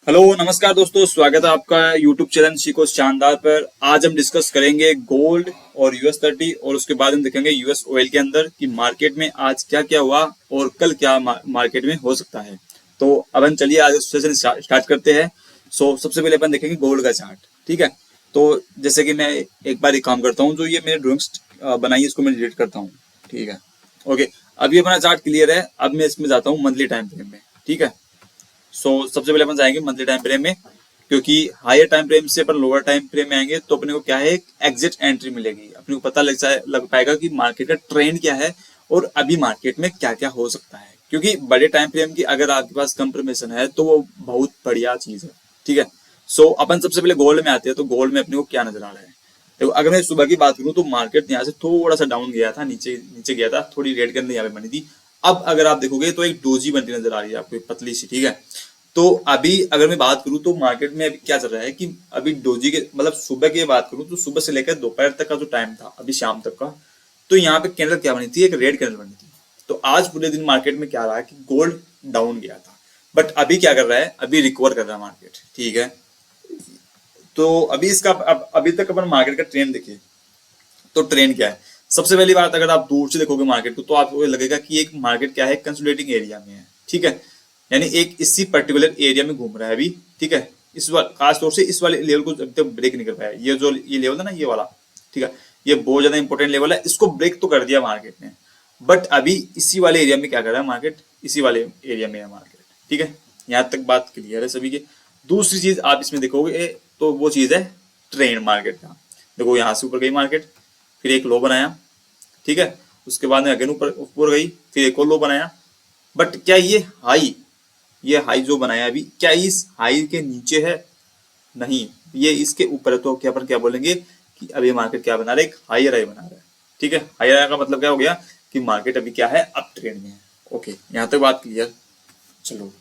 Hello नमस्कार दोस्तों, स्वागत है आपका यूट्यूब चैनल सीखो शानदार पर। आज हम डिस्कस करेंगे गोल्ड और US 30 और उसके बाद हम देखेंगे US ऑयल के अंदर कि मार्केट में आज क्या क्या हुआ और कल क्या मार्केट में हो सकता है। तो अब हम चलिए आज सेशन स्टार्ट करते हैं। सबसे पहले अपन देखेंगे गोल्ड का चार्ट। ठीक है, तो जैसे कि मैं एक बार एक काम करता हूँ, जो ये मैंने ड्रॉइंग्स बनाई है इसको मैं डिलीट करता हूँ। ठीक है, ओके। अब ये अपना चार्ट क्लियर है। अब मैं इसमें जाता हूँ मंथली टाइम फ्रेम में। ठीक है, सबसे पहले अपन जाएंगे मंथली टाइम फ्रेम में, क्योंकि हायर टाइम फ्रेम से अपन लोअर टाइम फ्रेम में आएंगे तो अपने को क्या है, एक एग्जिट एंट्री मिलेगी। अपने को पता लग पाएगा कि मार्केट का ट्रेंड क्या है और अभी मार्केट में क्या क्या हो सकता है। क्योंकि बड़े टाइम फ्रेम की अगर आपके पास कंफर्मेशन है तो वो बहुत बढ़िया चीज है। ठीक है, अपन सबसे पहले गोल्ड में आते हैं। तो गोल्ड में अपने को क्या नजर आ रहा है, देखो अगर मैं सुबह की बात करूं तो मार्केट यहाँ से थोड़ा सा डाउन गया था, नीचे नीचे गया था, थोड़ी रेड कैंडल यहाँ पे बनी थी। अब अगर आप देखोगे तो एक डोजी बनती नजर आ रही है आपको, एक पतली सी। ठीक है, तो अभी अगर मैं बात करूं तो मार्केट में अभी क्या चल रहा है कि अभी डोजी के मतलब सुबह की बात करूं तो सुबह से लेकर दोपहर तक का जो टाइम था अभी शाम तक का, तो यहाँ पे कैंडल क्या बनी थी, एक रेड कैंडल बनी थी। तो आज पूरे दिन मार्केट में क्या रहा है कि गोल्ड डाउन गया था, बट अभी क्या कर रहा है, अभी रिकवर कर रहा है मार्केट। ठीक है, तो अभी इसका अभी तक अपन मार्केट का ट्रेंड देखिए तो ट्रेंड क्या है। सबसे पहली बात, अगर आप दूर से देखोगे मार्केट को तो आपको लगेगा कि एक मार्केट क्या है, कंसोलिडेटिंग एरिया में है। ठीक है, यानी एक इसी पर्टिकुलर एरिया में घूम रहा है अभी। ठीक है, खास तौर से इस वाले लेवल को अभी तक ब्रेक नहीं कर पाया। ये लेवल है ना, ये वाला। ठीक है, ये बहुत ज्यादा इंपॉर्टेंट लेवल है, इसको ब्रेक तो कर दिया मार्केट ने, बट अभी इसी वाले एरिया में क्या कर रहा है मार्केट, इसी वाले एरिया में है मार्केट। ठीक है, यहाँ तक बात क्लियर है सभी के। दूसरी चीज आप इसमें देखोगे तो वो चीज है ट्रेंड मार्केट का। देखो यहाँ से ऊपर गई मार्केट, फिर एक लो बनाया। ठीक है, उसके बाद में अगेन ऊपर ऊपर गई, फिर एक और लो बनाया। बट क्या ये हाई जो बनाया अभी, क्या इस हाई के नीचे है? नहीं, ये इसके ऊपर है। तो क्या अपन क्या बोलेंगे कि अभी मार्केट क्या बना रहा है, एक हायर हाई बना रहा है। ठीक है, हायर हाई का मतलब क्या हो गया कि मार्केट अभी क्या है, अप ट्रेंड में है। ओके, यहाँ तक बात क्लियर। चलो,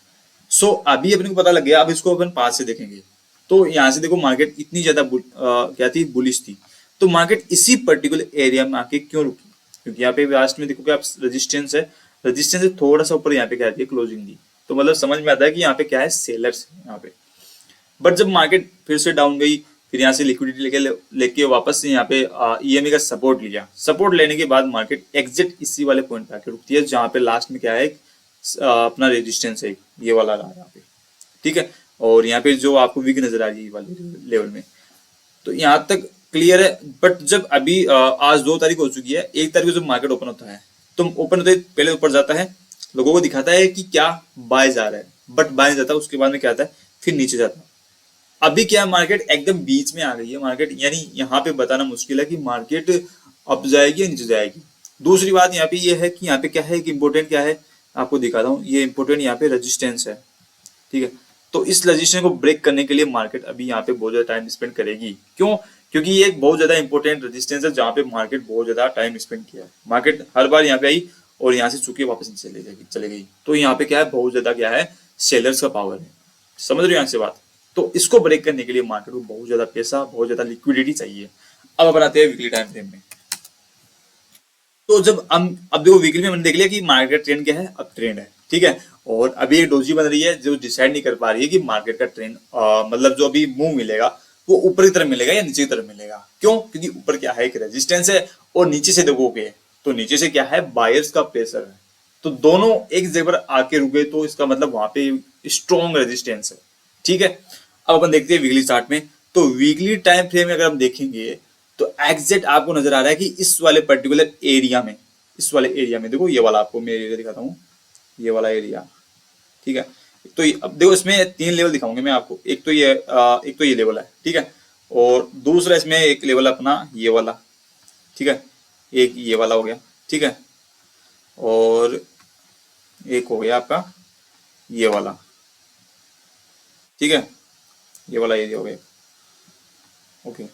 अभी अपने को पता लग गया। अब इसको अपन पास से देखेंगे तो यहाँ से देखो मार्केट इतनी ज्यादा क्या थी, बुलिश थी। तो मार्केट इसी पर्टिकुलर एरिया में आके क्यों रुकी? क्योंकि यहाँ पे लास्ट में देखो कि आप रेजिस्टेंस है, रेजिस्टेंस से थोड़ा सा ऊपर यहाँ पे क्या है, क्लोजिंग दी। तो मतलब समझ में आता है कि यहाँ पे क्या है, सेलर्स है यहाँ पे। बट जब मार्केट फिर से डाउन गई, फिर यहाँ से लिक्विडिटी लेके वापस से यहाँ पे ईएमए का सपोर्ट लिया। सपोर्ट लेने के बाद मार्केट एग्जिट इसी वाले पॉइंट पे आके रुकती है, जहाँ पे लास्ट में क्या है, अपना रेजिस्टेंस है, ये वाला रहा यहाँ पे। ठीक है, और यहाँ पे जो आपको वीक नजर आ रही है वाले लेवल में, तो यहाँ तक क्लियर है। बट जब अभी आज 2 तारीख हो चुकी है, 1 तारीख को जब मार्केट ओपन होता है तो ओपन होते पहले ऊपर जाता है, लोगों को दिखाता है कि क्या बाय जा रहा है, बट बाय नहीं जाता। उसके बाद में क्या आता है, फिर नीचे जाता है। अभी क्या मार्केट एकदम बीच में आ गई है मार्केट, यानी यहाँ पे बताना मुश्किल है कि मार्केट अप जाएगी या नीचे जाएगी। दूसरी बात यहाँ पे ये है कि यहाँ पे क्या है, एक इम्पोर्टेंट क्या है आपको दिखाता हूँ। ये इम्पोर्टेंट यहाँ पे रेजिस्टेंस है। ठीक है, तो इस रेजिस्टेंस को ब्रेक करने के लिए मार्केट अभी यहाँ पे बहुत ज्यादा टाइम स्पेंड करेगी। क्यों? क्योंकि ये एक बहुत ज्यादा इंपॉर्टेंट रेजिस्टेंस है जहाँ पे मार्केट बहुत ज्यादा टाइम स्पेंड किया है। मार्केट हर बार यहाँ पे आई और यहाँ से चुकी वापस चले गई। तो यहाँ पे क्या है, बहुत ज्यादा क्या है, सेलर्स का पावर है। समझ रहे हो यहाँ से बात? तो इसको ब्रेक करने के लिए मार्केट को बहुत ज्यादा पैसा, बहुत ज्यादा लिक्विडिटी चाहिए। अब बनाते हैं वीकली टाइम फ्रेम में। तो जब हम अब देखो वीकली में हमने देख लिया कि मार्केट ट्रेंड क्या है, अब ट्रेंड है। ठीक है, और अभी एक डोजी बन रही है जो डिसाइड नहीं कर पा रही है कि मार्केट का ट्रेंड मतलब जो अभी मूव मिलेगा वो ऊपर की तरफ मिलेगा या नीचे की तरफ मिलेगा। क्यों? क्योंकि ऊपर क्या है, एक रेजिस्टेंस है, और नीचे से देखोगे तो नीचे से क्या है, बायर्स का प्रेशर है। तो दोनों एक जगह पर आके रुके तो इसका मतलब वहां पे स्ट्रॉन्ग रेजिस्टेंस है। ठीक है, अब अपन देखते हैं वीकली चार्ट में। तो वीकली टाइम फ्रेम में अगर हम देखेंगे तो एग्जैक्ट आपको नजर आ रहा है कि इस वाले पर्टिकुलर एरिया में, इस वाले एरिया में देखो, ये वाला आपको मैं एरिया दिखाता हूँ, ये वाला एरिया। ठीक है, तो अब देखो इसमें 3 लेवल दिखाऊंगे मैं आपको। एक तो ये लेवल है। ठीक है, और दूसरा इसमें एक लेवल अपना ये वाला। ठीक है, एक ये वाला हो गया। ठीक है, और एक हो गया आपका ये वाला। ठीक है, ये वाला एरिया हो गया। ओके,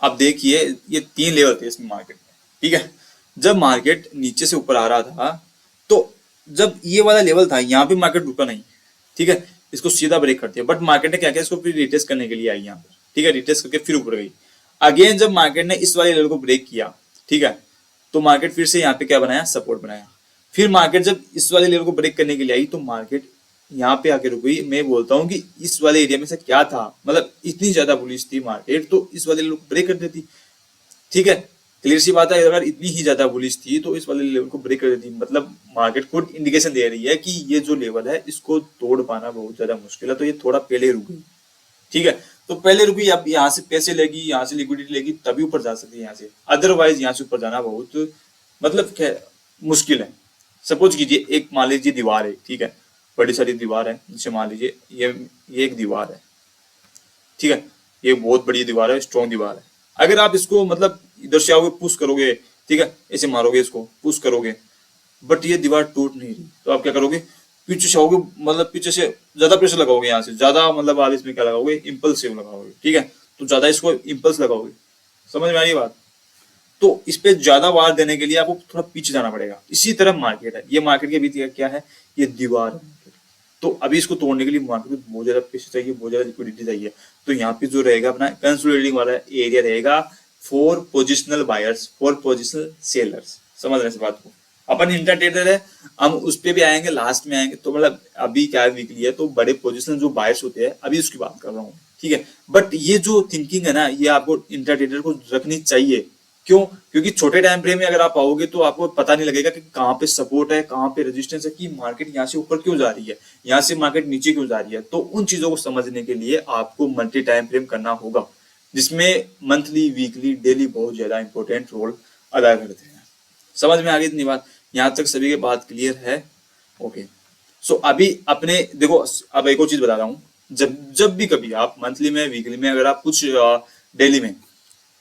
अब देखिए ये 3 लेवल थे इसमें मार्केट में। ठीक है, जब मार्केट नीचे से ऊपर आ रहा था तो जब ये वाला लेवल था यहाँ पे मार्केट रुका नहीं। ठीक है, इसको सीधा ब्रेक कर दिया, बट मार्केट ने क्या किया, इसको फिर रिटेस्ट करने के लिए आई यहाँ पर। ठीक है, रिटेस्ट करके फिर ऊपर गई। अगेन जब मार्केट ने इस वाले लेवल को ब्रेक किया, ठीक है, तो मार्केट फिर से यहाँ पे क्या बनाया, सपोर्ट बनाया। फिर मार्केट जब इस वाले लेवल को ब्रेक करने के लिए आई तो मार्केट यहाँ पे आके रुक गई। मैं बोलता हूँ कि इस वाले एरिया में से क्या था, मतलब इतनी ज्यादा बुलिश थी मार्केट तो इस वाले लेवल को ब्रेक कर देती। ठीक है, क्लियर सी बात है, अगर इतनी ही ज्यादा बुलिश थी तो इस वाले लेवल को ब्रेक कर देती। मतलब मार्केट खुद इंडिकेशन दे रही है कि ये जो लेवल है इसको तोड़ पाना बहुत ज्यादा मुश्किल है, तो ये थोड़ा पहले रुक गई। ठीक है, तो पहले रुकी, अब यहाँ से पैसे लेगी, यहाँ से लिक्विडिटी लेगी तभी ऊपर जा सकती है यहाँ से, अदरवाइज यहाँ से ऊपर जाना बहुत मतलब मुश्किल है। सपोज कीजिए एक मान लीजिए दीवार है, ठीक है, बड़ी सारी दीवार है, जैसे मान लीजिए ये एक दीवार है, ठीक है, ये बहुत बड़ी दीवार है, स्ट्रॉन्ग दीवार है। अगर आप इसको मतलब इधर से आओगे पुश करोगे, ठीक है, ऐसे मारोगे इसको पुश करोगे, बट ये दीवार टूट नहीं रही, तो आप क्या करोगे, पीछे से आओगे, मतलब पीछे से ज्यादा प्रेशर लगाओगे, यहाँ से ज्यादा, मतलब आप इसमें क्या लगाओगे, इम्पल्सिव लगाओगे। ठीक है, तो ज्यादा इसको इम्पल्स लगाओगे, समझ में आ रही बात। तो इस पे ज्यादा वार देने के लिए आपको थोड़ा पीछे जाना पड़ेगा। इसी तरह मार्केट है, ये मार्केट के बीच क्या है, ये दीवार है। तो अभी इसको तोड़ने के लिए मार्केट को बहुत ज्यादा पैसे चाहिए, बहुत ज्यादा लिक्विडिटी चाहिए। तो यहाँ पे जो रहेगा अपना कंसोलिडेटिंग वाला एरिया रहेगा for positional buyers, for positional sellers. समझ रहे हैं इस बात को। अपन इंटरट्रेडर है, हम उस पे भी आएंगे, लास्ट में आएंगे। तो मतलब अभी क्या वीकली है, तो बड़े पोजिशनल जो बायर्स होते हैं अभी उसकी बात कर रहा हूँ। ठीक है, बट ये जो थिंकिंग है ना, ये आपको इंटरट्रेडर को रखनी चाहिए। क्यों? क्योंकि छोटे टाइम फ्रेम में अगर आप आओगे तो आपको पता नहीं लगेगा कि कहाँ पे सपोर्ट है, कहाँ पे रेजिस्टेंस है, कि मार्केट यहाँ से ऊपर क्यों जा रही है, यहाँ से मार्केट नीचे क्यों जा रही है। तो उन चीजों को समझने के लिए आपको मल्टी टाइम फ्रेम करना होगा, जिसमें मंथली, वीकली, डेली बहुत ज्यादा इंपॉर्टेंट रोल अदा करते हैं। समझ में आ गई इतनी बात? यहाँ तक सभी की बात क्लियर है? ओके। सो अभी अपने देखो, अब एक और चीज बता रहा हूँ, जब भी कभी आप मंथली में, वीकली में, अगर आप कुछ डेली में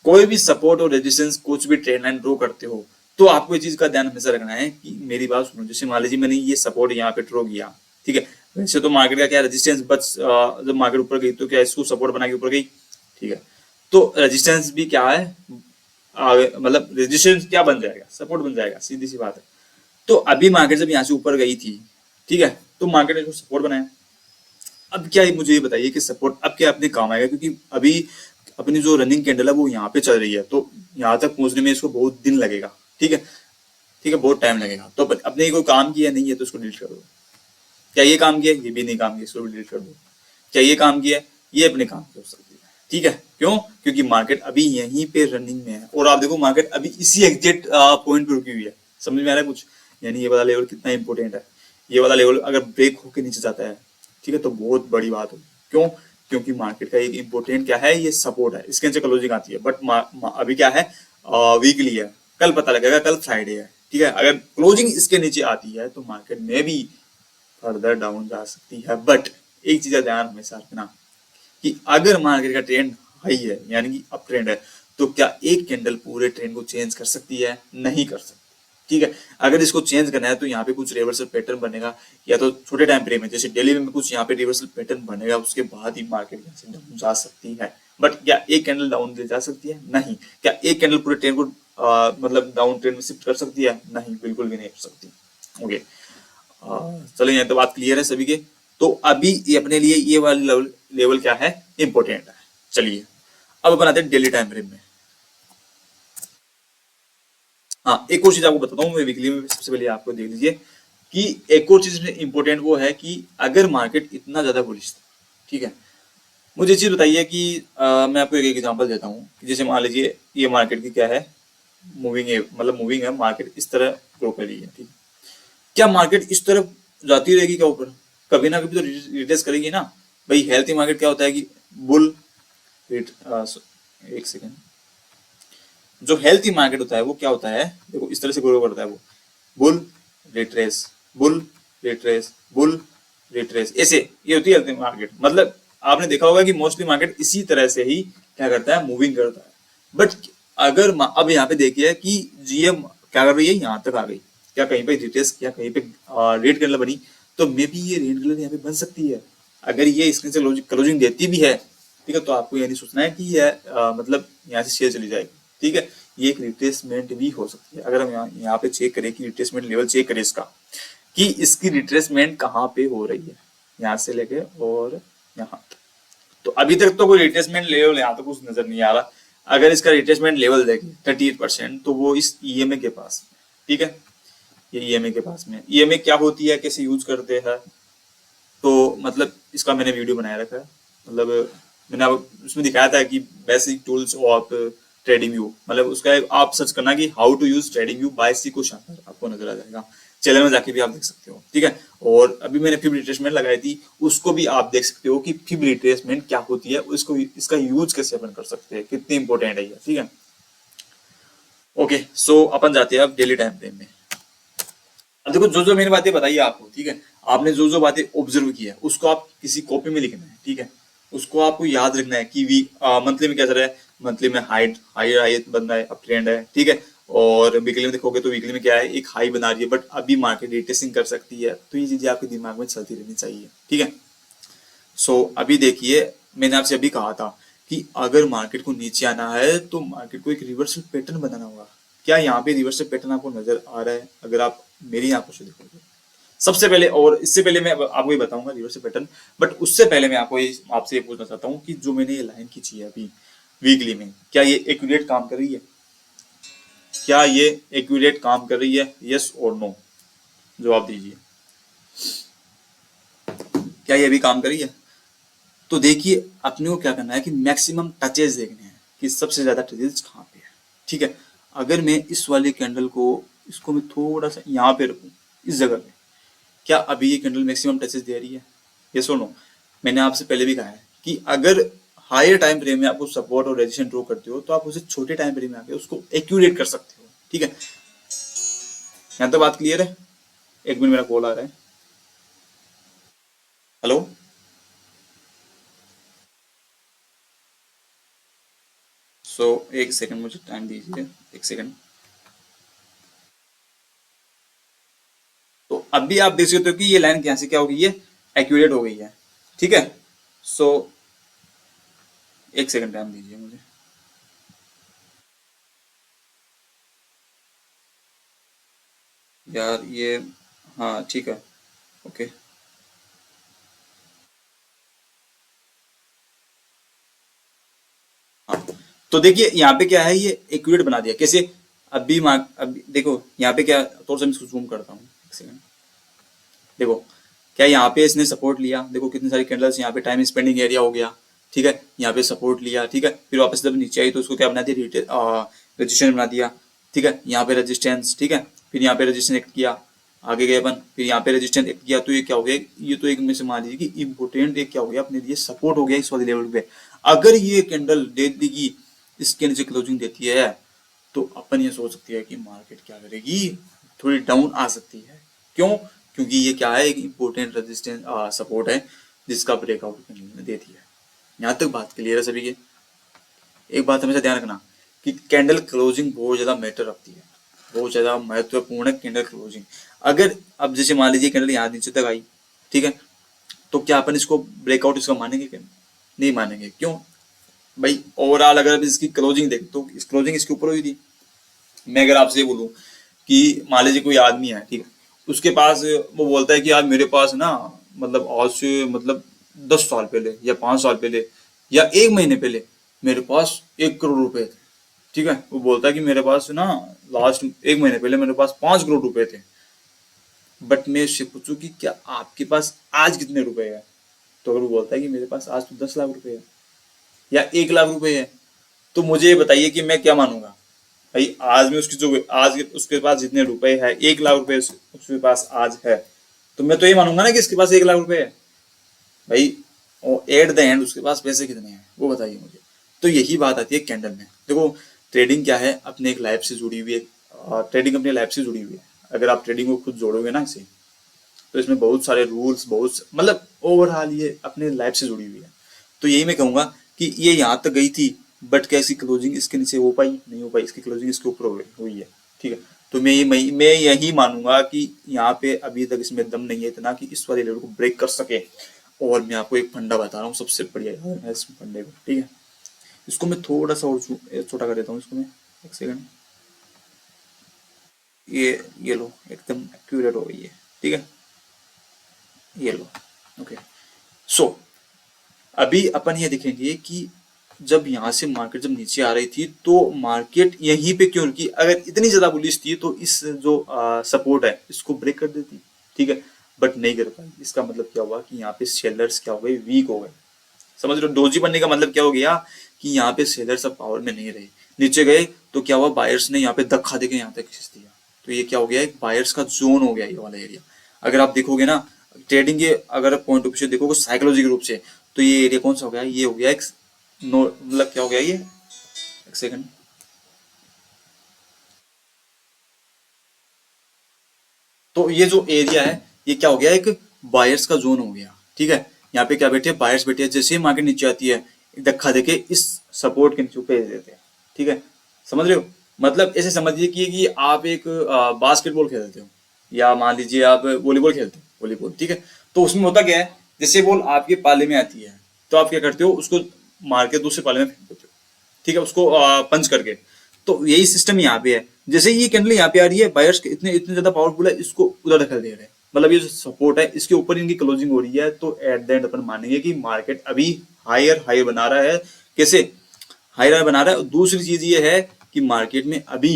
कोई भी सपोर्ट और रेजिस्टेंस, कुछ भी ट्रेंड लाइन ड्रॉ करते हो, तो आपको ये चीज का ध्यान हमेशा रखना है कि मेरी बात सुनो। जैसे मान लीजिए मैंने ये सपोर्ट यहाँ पे ड्रॉ किया, ठीक है, वैसे तो मार्केट का क्या रेजिस्टेंस, बस जब मार्केट ऊपर गई तो क्या इसको सपोर्ट बना के ऊपर गई, ठीक है, तो रेजिस्टेंस भी क्या है, मतलब रेजिस्टेंस क्या बन जाएगा, सपोर्ट बन जाएगा, सीधी सी बात है। तो अभी मार्केट जब यहाँ से ऊपर गई थी, ठीक है, तो मार्केट ने सपोर्ट बनाया। अब क्या है, मुझे ये बताइए कि सपोर्ट अब क्या अपने काम आएगा, क्योंकि अभी अपनी जो रनिंग कैंडल है वो यहाँ पे चल रही है, तो यहाँ तक पहुंचने में इसको बहुत दिन लगेगा। ठीक है, ठीक है, बहुत टाइम लगेगा। तो अपने कोई काम किया नहीं है तो इसको डिलीट कर दो। क्या ये काम किया, ये भी नहीं काम किया, इसको भी डिलीट कर दो। क्या ये काम किया, ये अपने काम की हो सकती है। ठीक है, क्यों? क्योंकि मार्केट अभी यहीं पे रनिंग में है, और आप देखो मार्केट अभी इसी एग्जैक्ट पॉइंट पे रुकी हुई है। समझ में आ रहा है कुछ? यानी ये वाला लेवल कितना इंपॉर्टेंट है। ये वाला लेवल अगर ब्रेक होकर नीचे जाता है, ठीक है, तो बहुत बड़ी बात होगी। क्यों? क्योंकि मार्केट का एक इंपॉर्टेंट क्या है, ये सपोर्ट है, इसके नीचे क्लोजिंग आती है। बट अभी क्या है, वीकली है, कल पता लगेगा, कल फ्राइडे है। ठीक है, अगर क्लोजिंग इसके नीचे आती है तो मार्केट में भी फर्दर डाउन जा सकती है। बट एक चीज का ध्यान हमेशा रखना कि अगर मार्केट का ट्रेंड हाई है, यानी कि अप ट्रेंड है, तो क्या एक कैंडल पूरे ट्रेंड को चेंज कर सकती है? नहीं कर सकती। ठीक है, अगर इसको चेंज करना है तो यहाँ पे कुछ रिवर्सल पैटर्न बनेगा, या तो छोटे टाइम फ्रेम में जैसे डेली में कुछ यहाँ पे रिवर्सल पैटर्न बनेगा, उसके बाद ही मार्केट यहाँ से डाउन जा सकती है। बट क्या एक कैंडल डाउन ले जा सकती है? नहीं। क्या एक कैंडल पूरे ट्रेंड को मतलब डाउन ट्रेंड में शिफ्ट कर सकती है? नहीं, बिल्कुल भी नहीं कर सकती। ओके, चलो यहाँ तो बात क्लियर है सभी के। तो अभी ये अपने लिए ये वाला लेवल क्या है, इंपॉर्टेंट है। चलिए अब अपन आते हैं डेली टाइम फ्रेम में। हाँ, एक और चीज आपको बताता हूँ मैं वीकली में, सबसे पहले आपको देख लीजिए कि एक और चीज में इंपॉर्टेंट वो है कि अगर मार्केट इतना ज्यादा बुलिश था, ठीक है, मुझे चीज बताइए कि मैं आपको एक एग्जांपल देता हूँ कि जैसे मान लीजिए ये मार्केट की क्या है, मूविंग है, मतलब मूविंग है, मार्केट इस तरह ग्रो कर रही है। ठीक है, क्या मार्केट इस तरफ जाती रहेगी क्या ऊपर? कभी ना कभी तो रिटेस्ट करेगी ना भाई। हेल्थी मार्केट क्या होता है कि बुल एक सेकेंड, जो हेल्थी मार्केट होता है वो क्या होता है, देखो इस तरह से ग्रो करता है वो, bull retrace, bull retrace, bull retrace, ऐसे ये होती है हेल्थी मार्केट। मतलब आपने देखा होगा कि मोस्टली मार्केट इसी तरह से ही क्या करता है, मूविंग करता है। बट अगर अब यहाँ पे देखिए कि जीएम क्या कर रही है, यहाँ तक आ गई, क्या कहीं पे रिट्रेस किया, कहीं पे रेड कैंडल बनी, तो मे बी ये रेड कैंडल यहाँ पे बन सकती है। अगर ये इसके से क्लोजिंग देती भी है, ठीक है, तो आपको ये नहीं सोचना है कि यह मतलब यहाँ से शेयर चली जाएगी। ठीक है, ये एक रिट्रेसमेंट भी हो सकती है। अगर हम यहाँ पे चेक करें कि रिट्रेसमेंट लेवल चेक करें इसका, कि इसकी रिट्रेसमेंट कहाँ पे हो रही है, यहाँ से लेके और यहाँ, तो अभी तक तो कोई रिट्रेसमेंट लेवल यहाँ तो कुछ नजर नहीं आ रहा। अगर इसका रिट्रेसमेंट लेवल देखें 38%, तो वो इस ईएमए के पास में। ठीक है, ये ईएमए के पास में। ईएमए क्या होती है, कैसे यूज करते हैं, तो मतलब इसका मैंने वीडियो बनाया रखा है। मतलब मैंने आप उसमें दिखाया था कि basic tools of trading view, मतलब उसका आप सर्च करना कि how to use trading view by सीको शानदार, आपको नजर आ जाएगा। चैनल में जाके भी आप देख सकते हो, ठीक है। और अभी मैंने फिब रिट्रेसमेंट लगाई थी, उसको भी आप देख सकते हो कि फिब रिट्रेसमेंट क्या होती है, उसको इसका यूज कैसे अपन कर सकते हैं, कितनी इंपॉर्टेंट है ये, ठीक है। ओके, सो अपन जाते हैं अब डेली टाइम फ्रेम में। अब देखो जो जो मैंने बातें बताई है आपको, ठीक है, आपने जो जो बातें ऑब्जर्व की है उसको आप किसी कॉपी में लिखना है, ठीक है। उसको आपको याद रखना है कि मंथली में क्या चल रहा है, मंथली में हाइट हाई हाई बन रहा है, अप ट्रेंड है, ठीक है। और वीकली में देखोगे तो वीकली में क्या है, एक हाई बना रही है, बट अभी मार्केट रिटेस्टिंग कर सकती है, तो ये चीजें आपके दिमाग में चलती रहनी चाहिए, ठीक है। सो अभी देखिए, मैंने आपसे अभी कहा था कि अगर मार्केट को नीचे आना है तो मार्केट को एक रिवर्सल पैटर्न बनाना होगा। क्या यहाँ पे रिवर्सल पैटर्न आपको नजर आ रहा है? अगर आप मेरी आंखों से देखोगे सबसे पहले, और इससे पहले मैं आपको ये बताऊंगा रिवर्सल पैटर्न, बट उससे पहले मैं आपसे ये पूछना चाहता हूँ कि जो मैंने ये लाइन खींची है अभी वीकली में, क्या ये एक्यूरेट काम कर रही है? क्या ये एक्यूरेट काम कर रही है? यस और नो, जवाब दीजिए। क्या ये अभी काम कर रही है? तो देखिए, अपने को क्या करना है कि मैक्सिमम टचेस देखने हैं कि सबसे ज्यादा टचेस कहाँ पे है, ठीक है। अगर मैं इस वाले कैंडल को, इसको मैं थोड़ा सा यहाँ पे रखूं, इस जगह पे, क्या अभी ये कैंडल मैक्सिमम टचेस दे रही है? ये सुनो, मैंने आपसे पहले भी कहा है कि अगर हायर टाइम फ्रेम में आपको सपोर्ट और रेजिस्टेंस ड्रॉ करते हो तो आप उसे छोटे टाइम फ्रेम में आके उसको एक्यूरेट कर सकते हो, ठीक है। यहाँ तक बात क्लियर है? एक मिनट, मेरा कॉल आ रहा है। हेलो। सो एक सेकंड मुझे टाइम दीजिए, एक सेकंड। तो अभी आप देख सकते हो कि ये लाइन यहाँ से क्या हो गई है, एक्यूरेट हो गई है, ठीक है। सो एक सेकंड टाइम दीजिए मुझे। यार ये, हाँ ठीक है, ओके। हाँ, तो देखिए यहाँ पे क्या है, ये एक्यूरेट बना दिया कैसे? अभी मार्क, अभी देखो यहाँ पे क्या, थोड़ा सा मैं इसको जूम करता हूँ, एक सेकंड। देखो, क्या यहाँ पे इसने सपोर्ट लिया, देखो कितनी सारी कैंडल्स, यहाँ पे टाइम स्पेंडिंग एरिया हो गया, ठीक है। यहाँ पे सपोर्ट लिया, ठीक है, फिर वापस जब नीचे आई तो उसको क्या बना दिया, रजिस्टेंस बना दिया, ठीक है। यहाँ पे रजिस्टेंस, ठीक है, फिर यहाँ पे रजिस्टेंस एक्ट किया, आगे गए अपन, फिर यहाँ पे रेजिस्टेंस एक्ट किया, तो ये क्या हो गया, ये तो एक में से मान लीजिए कि इम्पोर्टेंट एक क्या हो गया अपने लिए, सपोर्ट हो गया इस वाले लेवल पे। अगर ये कैंडल दे देगी, इसके नीचे क्लोजिंग देती है, तो अपन ये सोच सकती है कि मार्केट क्या करेगी, थोड़ी डाउन आ सकती है। क्यों? क्योंकि ये क्या है, एक इम्पोर्टेंट रेजिस्टेंस सपोर्ट है जिसका ब्रेकआउट कैंडल ने दे दिया है। यहाँ तक बात क्लियर है सभी के? एक बात हमेशा ध्यान रखना कि कैंडल क्लोजिंग बहुत ज्यादा मैटर रखती है, बहुत ज्यादा महत्वपूर्ण है कैंडल क्लोजिंग। अगर अब जैसे मान लीजिए कैंडल यहाँ नीचे तक आई, ठीक है, तो क्या अपन इसको ब्रेकआउट इसका मानेंगे क्या? नहीं मानेंगे। क्यों भाई? ओवरऑल अगर इसकी क्लोजिंग देख तो इस क्लोजिंग इसके ऊपर हुई थी। मैं अगर आपसे बोलूं कि मान लीजिए कोई आदमी है, ठीक है, उसके पास वो बोलता है कि यार मेरे पास ना, मतलब आज से मतलब 10 साल पहले या 5 साल पहले या 1 महीने पहले मेरे पास 1 करोड़ रुपए थे, ठीक है। वो बोलता है कि मेरे पास ना लास्ट 1 महीने पहले मेरे पास 5 करोड़ रुपए थे। बट मैं उससे पूछूं कि क्या आपके पास आज कितने रुपए है, तो अगर वो बोलता है कि मेरे पास आज तो 10 लाख रुपए है या 1 लाख रुपए है, तो मुझे ये बताइए कि मैं क्या मानूंगा? भाई आज में उसकी जो, आज उसके पास जितने रुपए है, 1 लाख रुपए उसके पास आज है, तो मैं तो ये मानूंगा ना कि इसके पास 1 लाख रुपए है। भाई एट द एंड उसके पास पैसे कितने हैं वो बताइए मुझे। तो यही बात आती है कैंडल में। देखो, ट्रेडिंग क्या है, अपने एक लाइफ से जुड़ी हुई है, ट्रेडिंग अपनी लाइफ से जुड़ी हुई है। अगर आप ट्रेडिंग को खुद जोड़ोगे ना इसे, तो इसमें बहुत सारे रूल्स, बहुत मतलब ओवरऑल ये अपने लाइफ से जुड़ी हुई है। तो यही मैं कहूंगा कि ये यहाँ तक गई थी, बट क्या इसकी क्लोजिंग इसके नीचे हो पाई? नहीं हो पाई, इसकी क्लोजिंग इसके ऊपर हुई है, ठीक है। तो मैं यही मानूंगा कि यहाँ पे अभी तक इसमें दम नहीं है इतना कि इस वाले लेवल को ब्रेक कर सके। और मैं आपको एक फंडा बता रहा हूँ सबसे बढ़िया है इस फंडे को, ठीक है। इसको मैं थोड़ा सा और छोटा कर देता हूँ, इसको मैं, एक सेकंड। ये लो, एकदम एक्यूरेट हो गई है, ठीक है, ये लो, ओके। सो अभी अपन ये देखेंगे कि जब यहाँ से मार्केट जब नीचे आ रही थी तो मार्केट यहीं पे क्यों रुकी? अगर इतनी ज्यादा बुलिश थी तो इस जो सपोर्ट है इसको ब्रेक कर देती, ठीक है। बट नहीं कर पाई। इसका मतलब क्या हुआ कि यहाँ पे सेलर्स क्या हो गए, वीक हो गए। समझ रहे हो, डोजी बनने का मतलब क्या हो गया कि यहाँ पे सेलर्स अब पावर में नहीं रहे, नीचे गए तो क्या हुआ, बायर्स ने यहाँ पे धक्का देके यहाँ तक खींच दिया। तो ये क्या हो गया, एक बायर्स का जोन हो गया ये वाला एरिया। अगर आप देखोगे ना ट्रेडिंग के अगर पॉइंट ऑफ व्यू से देखोगे साइकोलॉजी के रूप से, तो ये एरिया कौन सा हो गया, ये हो गया एक नो मतलब क्या हो गया ये, एक सेकंड, तो ये जो एरिया है ये क्या हो गया, एक बायर्स का जोन हो गया। ठीक है, यहाँ पे क्या बैठे हैं, बायर्स बैठे हैं। जैसे ही मार्केट नीचे आती है एक धक्का देके इस सपोर्ट के नीचे भेज देते हैं। ठीक है, समझ रहे हो, मतलब ऐसे समझिए कि आप एक बास्केटबॉल खेलते हो या मान लीजिए आप वॉलीबॉल खेलते हो, वॉलीबॉल। ठीक है, तो उसमें होता क्या है, जैसे बॉल आपके पाले में आती है तो आप क्या करते हो, उसको मार के दूसरे पाले में फेंक देते हो। ठीक है, उसको पंच करके। तो यही सिस्टम यहाँ पे है। जैसे ये कैंडल यहाँ पे आ रही है, बायर्स इतने इतने ज्यादा पावरफुल है, इसको उधर ढकल दे रहे हैं। मतलब ये जो सपोर्ट है इसके ऊपर इनकी क्लोजिंग हो रही है, तो एट द एंड अपन मानेंगे कि मार्केट अभी हायर हाई बना रहा है। कैसे हायर हाई बना रहा है, और दूसरी चीज ये है कि मार्केट में अभी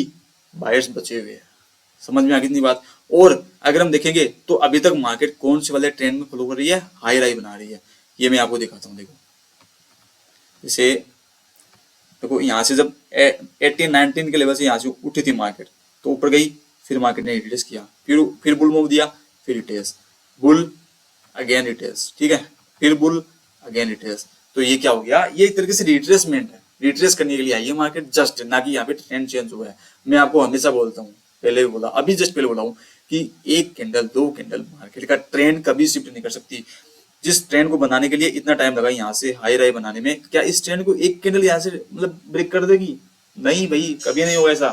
बायर्स बचे हुए हैं। समझ में आ गई इतनी बात। और अगर हम देखेंगे तो अभी तक मार्केट कौन से वाले ट्रेंड में फॉलो कर रही है, हायर हाई बना रही है। ये मैं आपको दिखाता हूँ, देखो जैसे देखो यहाँ से जब 18-19 के लेवल से यहाँ से उठी थी मार्केट, तो ऊपर गई, फिर मार्केट ने रिट्रेस किया, फिर बुल मूव दिया, फिर रिट्रेस, बुल अगेन रिट्रेस। ठीक है, फिर बुल अगेन रिट्रेस। तो ये क्या हो गया, ये एक तरीके से रिट्रेसमेंट है, रिट्रेस करने के लिए आई है मार्केट जस्ट, ना कि यहाँ पे ट्रेंड चेंज हुआ है। मैं आपको हमेशा बोलता हूँ, पहले भी बोला, अभी जस्ट पहले बोला हूँ कि एक कैंडल दो कैंडल मार्केट का ट्रेंड कभी शिफ्ट नहीं कर सकती। जिस ट्रेंड को बनाने के लिए इतना टाइम लगा यहाँ से हाई राई बनाने में, क्या इस ट्रेंड को एक कैंडल यहाँ से मतलब ब्रेक कर देगी? नहीं भाई, कभी नहीं होगा ऐसा।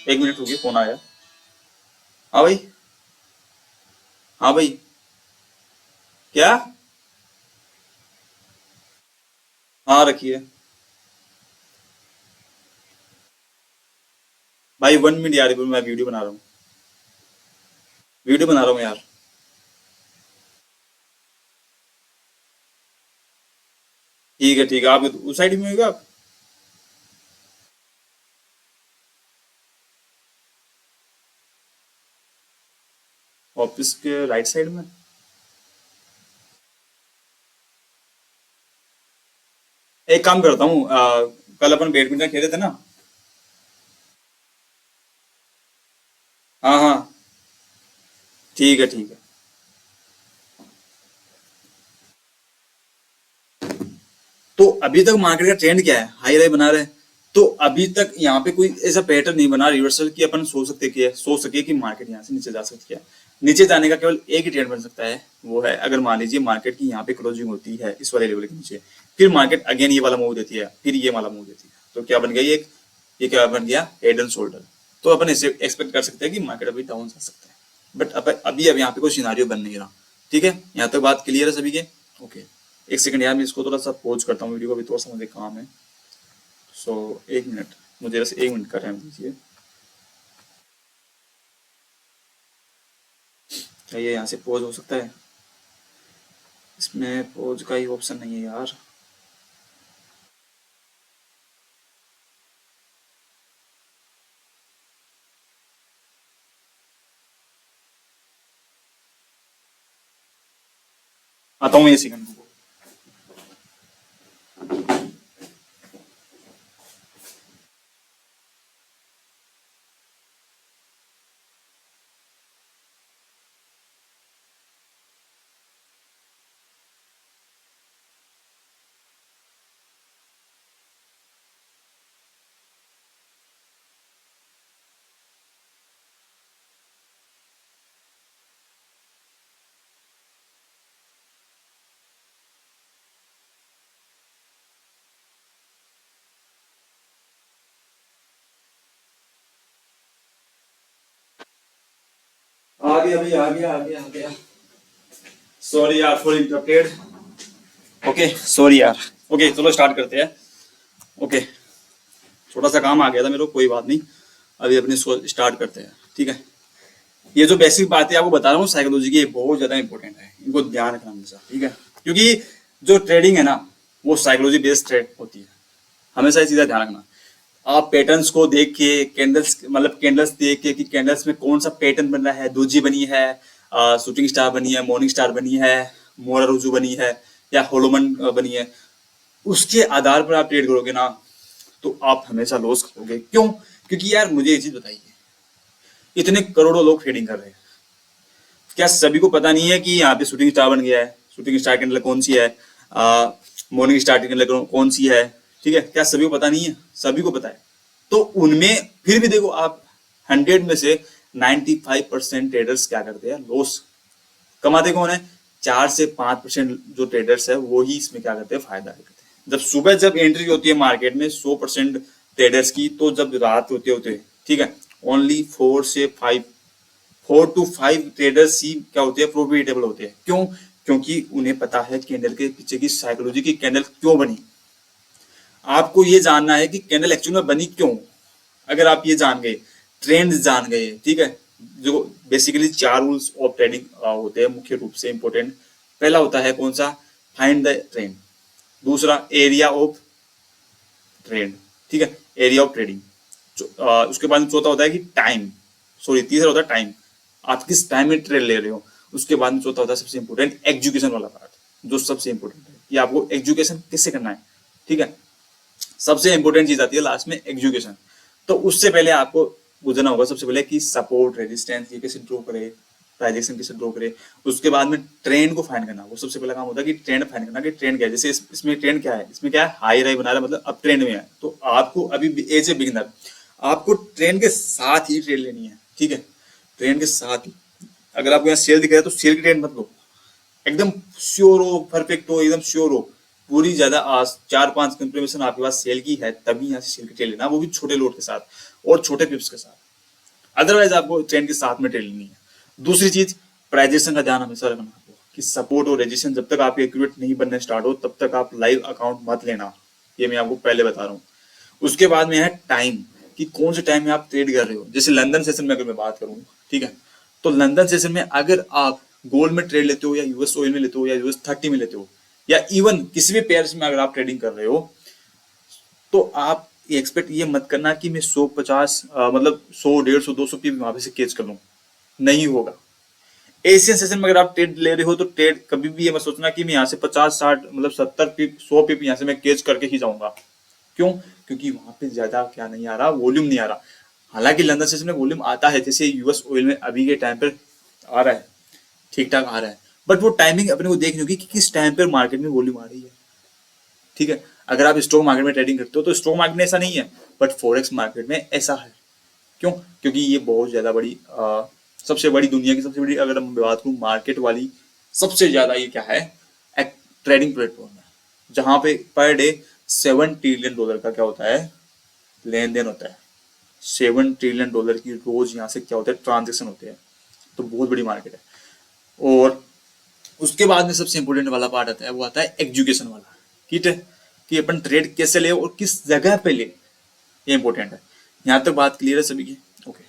एक मिनट रुकिए, फोन आया। हाँ भाई, हाँ भाई, क्या? हाँ रखिए भाई, 1 मिनट यार, मैं वीडियो बना रहा हूँ, वीडियो बना रहा हूँ यार। ठीक है ठीक है, आप उस साइड में होगा आप। ऑफिस के राइट साइड में। एक काम करता हूँ, कल अपन बैडमिंटन खेले थे ना। हाँ हाँ, ठीक है ठीक है। तो अभी तक मार्केट का ट्रेंड क्या है, हाई राई बना रहे हैं। तो अभी तक यहाँ पे कोई ऐसा पैटर्न नहीं बना रिवर्सल की अपन सोच सके कि मार्केट यहाँ से नीचे जा सकती है। नीचे जाने का केवल एक ही ट्रेंड बन सकता है, वो है अगर मान लीजिए मार्केट की यहाँ पे क्लोजिंग होती है इस वाले लेवल के नीचे, फिर मार्केट अगेन ये वाला मूव देती है, फिर ये वाला मूव देती है, तो क्या बन गया ये क्या बन गया, हेड एंड शोल्डर। तो अपन इसे एक्सपेक्ट कर सकते हैं कि मार्केट अभी डाउन जा सकता है। बट अभी अब यहाँ पे कोई सिनारियो बन नहीं रहा। ठीक है, यहाँ तक बात क्लियर है सभी के? ओके, एक सेकंड यार, मैं इसको थोड़ा सा पॉज करता हूँ वीडियो को, अभी थोड़ा सा मुझे काम है। सो एक मिनट, मुझे बस 1 मिनट का टाइम दीजिए। क्या ये यहाँ से पॉज हो सकता है? इसमें पॉज का ही ऑप्शन नहीं है यार। आता हूँ, ये सेकंड को। आ गया भाई, आ गया आ गया आ गया। सॉरी यार फॉर इंटरप्टेड। ओके सॉरी यार। ओके चलो स्टार्ट करते हैं। ओके, छोटा सा काम आ गया था मेरे को, कोई बात नहीं। अभी अपने इसको स्टार्ट करते हैं। ठीक है, ये जो बेसिक बातें आपको बता रहा हूँ साइकोलॉजी की, ये बहुत ज्यादा इंपॉर्टेंट है, इनको ध्यान रखना हमेशा। ठीक है, क्योंकि जो ट्रेडिंग है ना वो साइकोलॉजी बेस्ड ट्रेड होती है, हमेशा ये चीज़ा ध्यान रखना। आप पैटर्न्स को देख के, कैंडल्स मतलब कैंडल्स देख के कि कैंडल्स में कौन सा पैटर्न बन रहा है, दोजी बनी है, शूटिंग स्टार बनी है, मॉर्निंग स्टार बनी है, मोरा रुजू बनी है, या होलोमन बनी है, उसके आधार पर आप ट्रेड करोगे ना तो आप हमेशा लॉस करोगे। क्यों? क्योंकि यार मुझे ये चीज बताइए, इतने करोड़ों लोग ट्रेडिंग कर रहे हैं, क्या सभी को पता नहीं है कि यहाँ पे शूटिंग स्टार बन गया है, शूटिंग स्टार के अंदर कौन सी है, मॉर्निंग स्टार के अंदर कौन सी है, ठीक है, क्या सभी को पता नहीं है? सभी को पता है। तो उनमें फिर भी देखो आप 100 में से 95% ट्रेडर्स क्या करते हैं? लॉस कमाते कौन है? 4 से 5% जो ट्रेडर्स है वो ही इसमें क्या करते हैं? फायदा करते हैं। जब सुबह जब एंट्री होती है मार्केट में 100% ट्रेडर्स की, तो जब रात होते होते, ठीक है, ओनली 4 to 5 ट्रेडर्स ही क्या होते हैं? प्रॉफिटेबल होते हैं। क्यों? क्योंकि उन्हें पता है कैंडल के पीछे की साइकोलॉजी की, कैंडल क्यों बनी। आपको ये जानना है कि कैंडल एक्चुअल में बनी क्यों। अगर आप ये जान गए, ट्रेंड जान गए, ठीक है, जो बेसिकली 4 रूल्स ऑफ ट्रेडिंग होते हैं मुख्य रूप से इंपॉर्टेंट। पहला होता है कौन सा? Find the trend. दूसरा एरिया ऑफ ट्रेंड, ठीक है, एरिया ऑफ ट्रेडिंग। उसके बाद चौथा होता है कि टाइम, सॉरी तीसरा होता है टाइम, आप किस टाइम में ट्रेड ले रहे हो। उसके बाद में चौथा होता है सबसे इंपॉर्टेंट एजुकेशन वाला पार्ट, जो सबसे इंपॉर्टेंट है कि आपको एजुकेशन किससे करना है, ठीक है। सबसे इंपॉर्टेंट चीज आती है लास्ट में एजुकेशन। तो उससे पहले आपको गुजरना होगा सबसे पहले कि सपोर्ट रेजिस्टेंस ये कैसे ड्रॉ करे, प्राइजेक्शन कैसे ड्रॉ करे। उसके बाद में ट्रेंड को फाइंड करना, वो सबसे पहला काम होता है कि ट्रेंड फाइंड करना कि ट्रेंड क्या है। जैसे इसमें ट्रेंड क्या है, इसमें क्या है? हाई राई बना रहा है, मतलब अब ट्रेंड में है। तो आपको अभी एज ए बिगिनर आपको ट्रेंड के साथ ही ट्रेड लेनी है, ठीक है, ट्रेंड के साथ ही। अगर आपको यहाँ सेल दिख रहा है तो सेल की ट्रेंड मत लो, एकदम श्योर हो, परफेक्ट हो, एकदम श्योर हो, पूरी ज्यादा 4-5 कंफर्मेशन आपके पास सेल की है तभी यहाँ से सेल की ट्रेड लेना, वो भी छोटे लोड के साथ और छोटे पिप्स के साथ। अदरवाइज आपको ट्रेंड के साथ में ट्रेड लेनी है। दूसरी चीज, प्राइजेशन का ध्यान हमेशा रखना आपको कि सपोर्ट और रेजिस्टेंस जब तक आपके एक्यूरेट नहीं बनने स्टार्ट हो तब तक आप लाइव अकाउंट मत लेना, ये मैं आपको पहले बता रहा हूँ। उसके बाद में है टाइम, कि कौन से टाइम में आप ट्रेड कर रहे हो। जैसे लंदन सेशन में अगर मैं बात करूँ, ठीक है, तो लंदन सेशन में अगर आप गोल्ड में ट्रेड लेते हो या यूएस ऑयल में लेते हो या यूएस 30 में लेते हो या इवन किसी भी पेयर्स में अगर आप ट्रेडिंग कर रहे हो, तो आप एक्सपेक्ट ये मत करना कि मैं 150 मतलब 100 150 200 पी वहां पे से कैच कर लूं, नहीं होगा। एशियन सेशन में अगर आप ट्रेड ले रहे हो तो ट्रेड कभी भी ये मत सोचना कि मैं यहाँ से 50-60 मतलब 70 पिप 100 पिप यहाँ से मैं कैच करके ही जाऊंगा। क्यों? क्योंकि वहां पे ज्यादा क्या नहीं आ रहा, वॉल्यूम नहीं आ रहा। हालांकि लंदन सेशन में वॉल्यूम आता है, जैसे यूएस ऑयल में अभी के टाइम पर आ रहा है, ठीक ठाक आ रहा है, बट वो टाइमिंग अपने को देखनी होगी कि किस टाइम पर मार्केट में वॉल्यूम आ रही है, ठीक है। अगर आप स्टॉक मार्केट में ट्रेडिंग करते हो तो स्टॉक मार्केट में ऐसा नहीं है, बट फॉरेक्स मार्केट में ऐसा है। क्यों? क्योंकि ये बहुत ज्यादा बड़ी सबसे बड़ी दुनिया की सबसे बड़ी, अगर मैं बात करूं मार्केट वाली, सबसे ज्यादा ये क्या है? एक ट्रेडिंग प्लेटफॉर्म है जहां पे पर डे $7 ट्रिलियन का क्या होता है? लेन देन होता है। $7 ट्रिलियन की रोज यहाँ से क्या होता है? ट्रांजेक्शन होते हैं। तो बहुत बड़ी मार्केट है। और उसके बाद में सबसे इंपॉर्टेंट वाला पार्ट आता है, वो आता है एजुकेशन वाला, ठीक है, कि अपन ट्रेड कैसे ले और किस जगह पे ले, ये इंपॉर्टेंट है। यहां तक बात क्लियर है सभी की? ओके।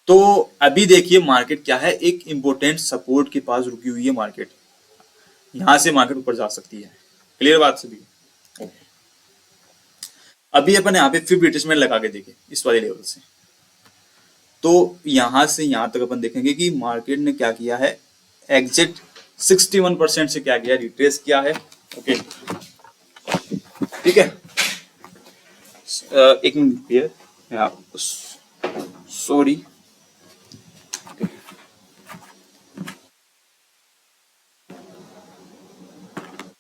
तो अभी देखिए मार्केट क्या है, एक इंपॉर्टेंट सपोर्ट के पास रुकी हुई है मार्केट, यहां से मार्केट ऊपर जा सकती है। क्लियर बात सभी? ओके। अभी अपन यहाँ पे 50 रिट्रेसमेंट लगा के देखे इस वाले लेवल से, तो यहां से यहां तक अपन देखेंगे कि मार्केट ने क्या किया है, एग्जिट 61% से क्या किया? रिट्रेस किया है। ओके, ठीक है। एक मिनट, सॉरी,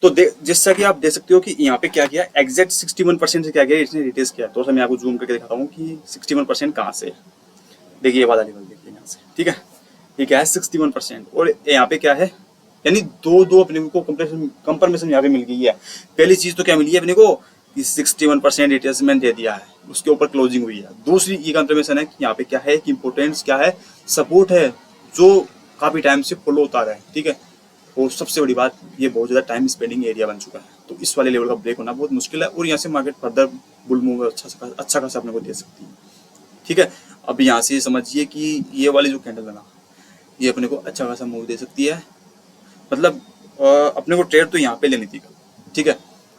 तो जैसा कि आप देख सकते हो कि यहाँ पे क्या किया, एग्जैक्ट 61% से क्या किया, इसने रिट्रेस किया। तो मैं आपको जूम करके दिखाता हूँ कि 61% कहाँ से। देखिए ये वाला लेवल देखिए यहाँ से, ठीक है, ये क्या है 61%, और यहाँ पे क्या है, यानी दो अपने को कंफर्मेशन यहाँ पे मिल गई है। पहली चीज तो क्या मिली है अपने को कि 61% रिट्रेसमेंट दे दिया है, उसके ऊपर क्लोजिंग हुई है। दूसरी ये कंफर्मेशन है कि यहाँ पे क्या है कि इंपोर्टेंस क्या है, सपोर्ट है जो काफी टाइम से फॉलो होता रहा है, ठीक है। और सबसे बड़ी बात, ये बहुत ज्यादा टाइम स्पेंडिंग एरिया बन चुका है, तो इस वाले लेवल का ब्रेक होना बहुत मुश्किल है, और यहाँ से मार्केट फर्दर बुल मूव अच्छा खासा अपने को दे सकती है, ठीक है। अब यहाँ से समझिए कि ये वाली जो कैंडल बना, ये अपने को अच्छा खासा मूव दे सकती है। मतलब अपने को ट्रेड तो यहाँ पे लेनी थी, ठीक है,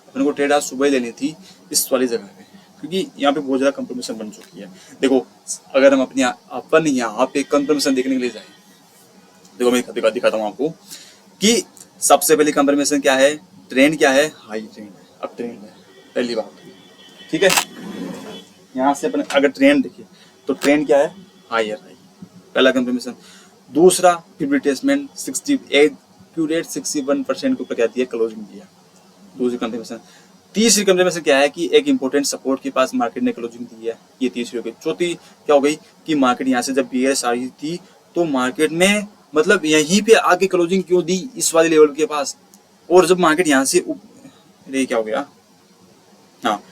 अपने को ट्रेड आज सुबह लेनी थी इस वाली जगह पे, क्योंकि यहाँ पे बहुत ज्यादा कंफर्मेशन बन चुकी है। देखो अगर हम अपन यहाँ पे कंफर्मेशन देखने के लिए जाए, देखो मैं दिखाता हूँ आपको कि सबसे पहली कंफर्मेशन क्या है, ट्रेंड क्या है, हाई ट्रेंड है। अब ट्रेंड है पहली बात, ठीक है। यहाँ से अपन अगर ट्रेंड देखिए तो ट्रेंड क्या है, हायर हाई, पहला कंफर्मेशन। दूसरा रिप्लेसमेंट 60 एक्यूरेट 61% के ऊपर क्या है, क्लोजिंग दिया, दूसरी कंफर्मेशन। तीसरी कंफर्मेशन क्या है कि एक इंपॉर्टेंट सपोर्ट के पास मार्केट ने क्लोजिंग दी है, ये तीसरी हो गई। चौथी क्या हो गई कि मार्केट यहाँ से जब बीएस आई थी तो मार्केट में मतलब यहीं पे आके क्लोजिंग क्यों दी इस वाले लेवल के पास, और जब मार्केट यहाँ से ये क्या हो गया, हाँ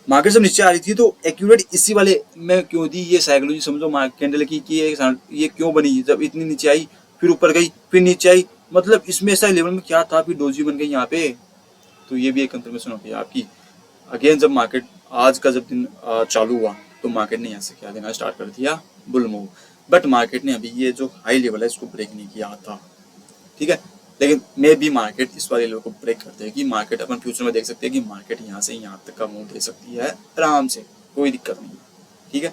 मार्केट जब नीचे आ रही थी तो एक्यूरेट इसी वाले में क्यों दी, ये साइकोलॉजी समझो कैंडल की कि ये क्यों बनी, जब इतनी नीचे आई फिर ऊपर गई फिर नीचे आई, मतलब इसमें ऐसा लेवल में क्या था, फिर डोजी बन गई यहाँ पे। तो ये भी एक कंफर्मेशन हो गई आपकी। अगेन जब मार्केट आज का जब दिन चालू हुआ तो मार्केट ने यहाँ से क्या देना स्टार्ट कर दिया, बुल मूव। बट मार्केट ने अभी ये जो हाई लेवल है इसको ब्रेक नहीं किया था, ठीक है। लेकिन मे भी मार्केट इस वाले लेवल को ब्रेक कर देगी। मार्केट अपन फ्यूचर में देख सकते हैं कि मार्केट यहाँ से यहाँ तक का मूव दे सकती है आराम से, कोई दिक्कत नहीं है, ठीक है।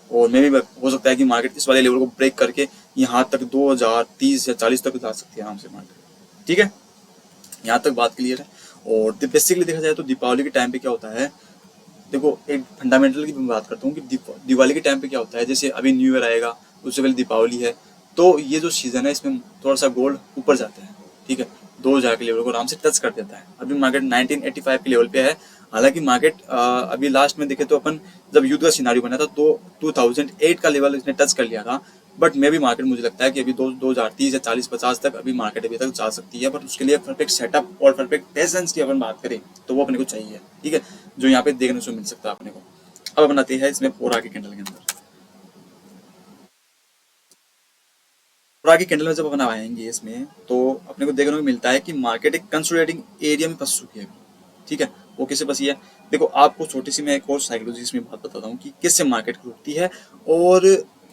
और मे भी हो सकता है कि मार्केट इस वाले लेवल को ब्रेक करके यहाँ तक 2030 या 40 तक जा सकती है आराम से मार्केट, ठीक है। यहाँ तक बात क्लियर है। और बेसिकली देखा जाए तो दीपावली के टाइम पे क्या होता है, देखो एक फंडामेंटल की मैं बात करता हूँ कि दिवाली के टाइम पे क्या होता है, जैसे अभी न्यू ईयर आएगा उससे पहले दीपावली है, तो ये जो सीजन है इसमें थोड़ा सा गोल्ड ऊपर जाता है, ठीक है, 2000 के लेवल को आराम से टच कर देता है। अभी मार्केट 1985 के लेवल पे है। हालांकि मार्केट अभी लास्ट में देखे तो अपन जब युद्ध का सिनारियो बना था तो 2008 का लेवल इसने टच कर लिया था। बट मे भी मार्केट मुझे लगता है कि अभी 2030 या 40-50 तक अभी मार्केट अभी तक जा सकती है। बट उसके लिए परफेक्ट सेटअप और परफेक्ट पेशेंस की अपन बात करें तो वो अपने को चाहिए, ठीक है, जो यहाँ पे देखने को मिल सकता है अपने को। अब अपन आते हैं इसमें पोरा के कैंडल के अंदर। पोरा की कैंडल में जब अपन आएंगे इसमें तो अपने को देखने को मिलता है कि मार्केट एक कंसोलिडेटिंग एरिया में फंस चुकी है, ठीक है। वो किससे फंसी है, देखो आपको छोटी सी मैं एक और साइकोलॉजी इसमें बात बताता हूँ कि किससे मार्केट रुकती है और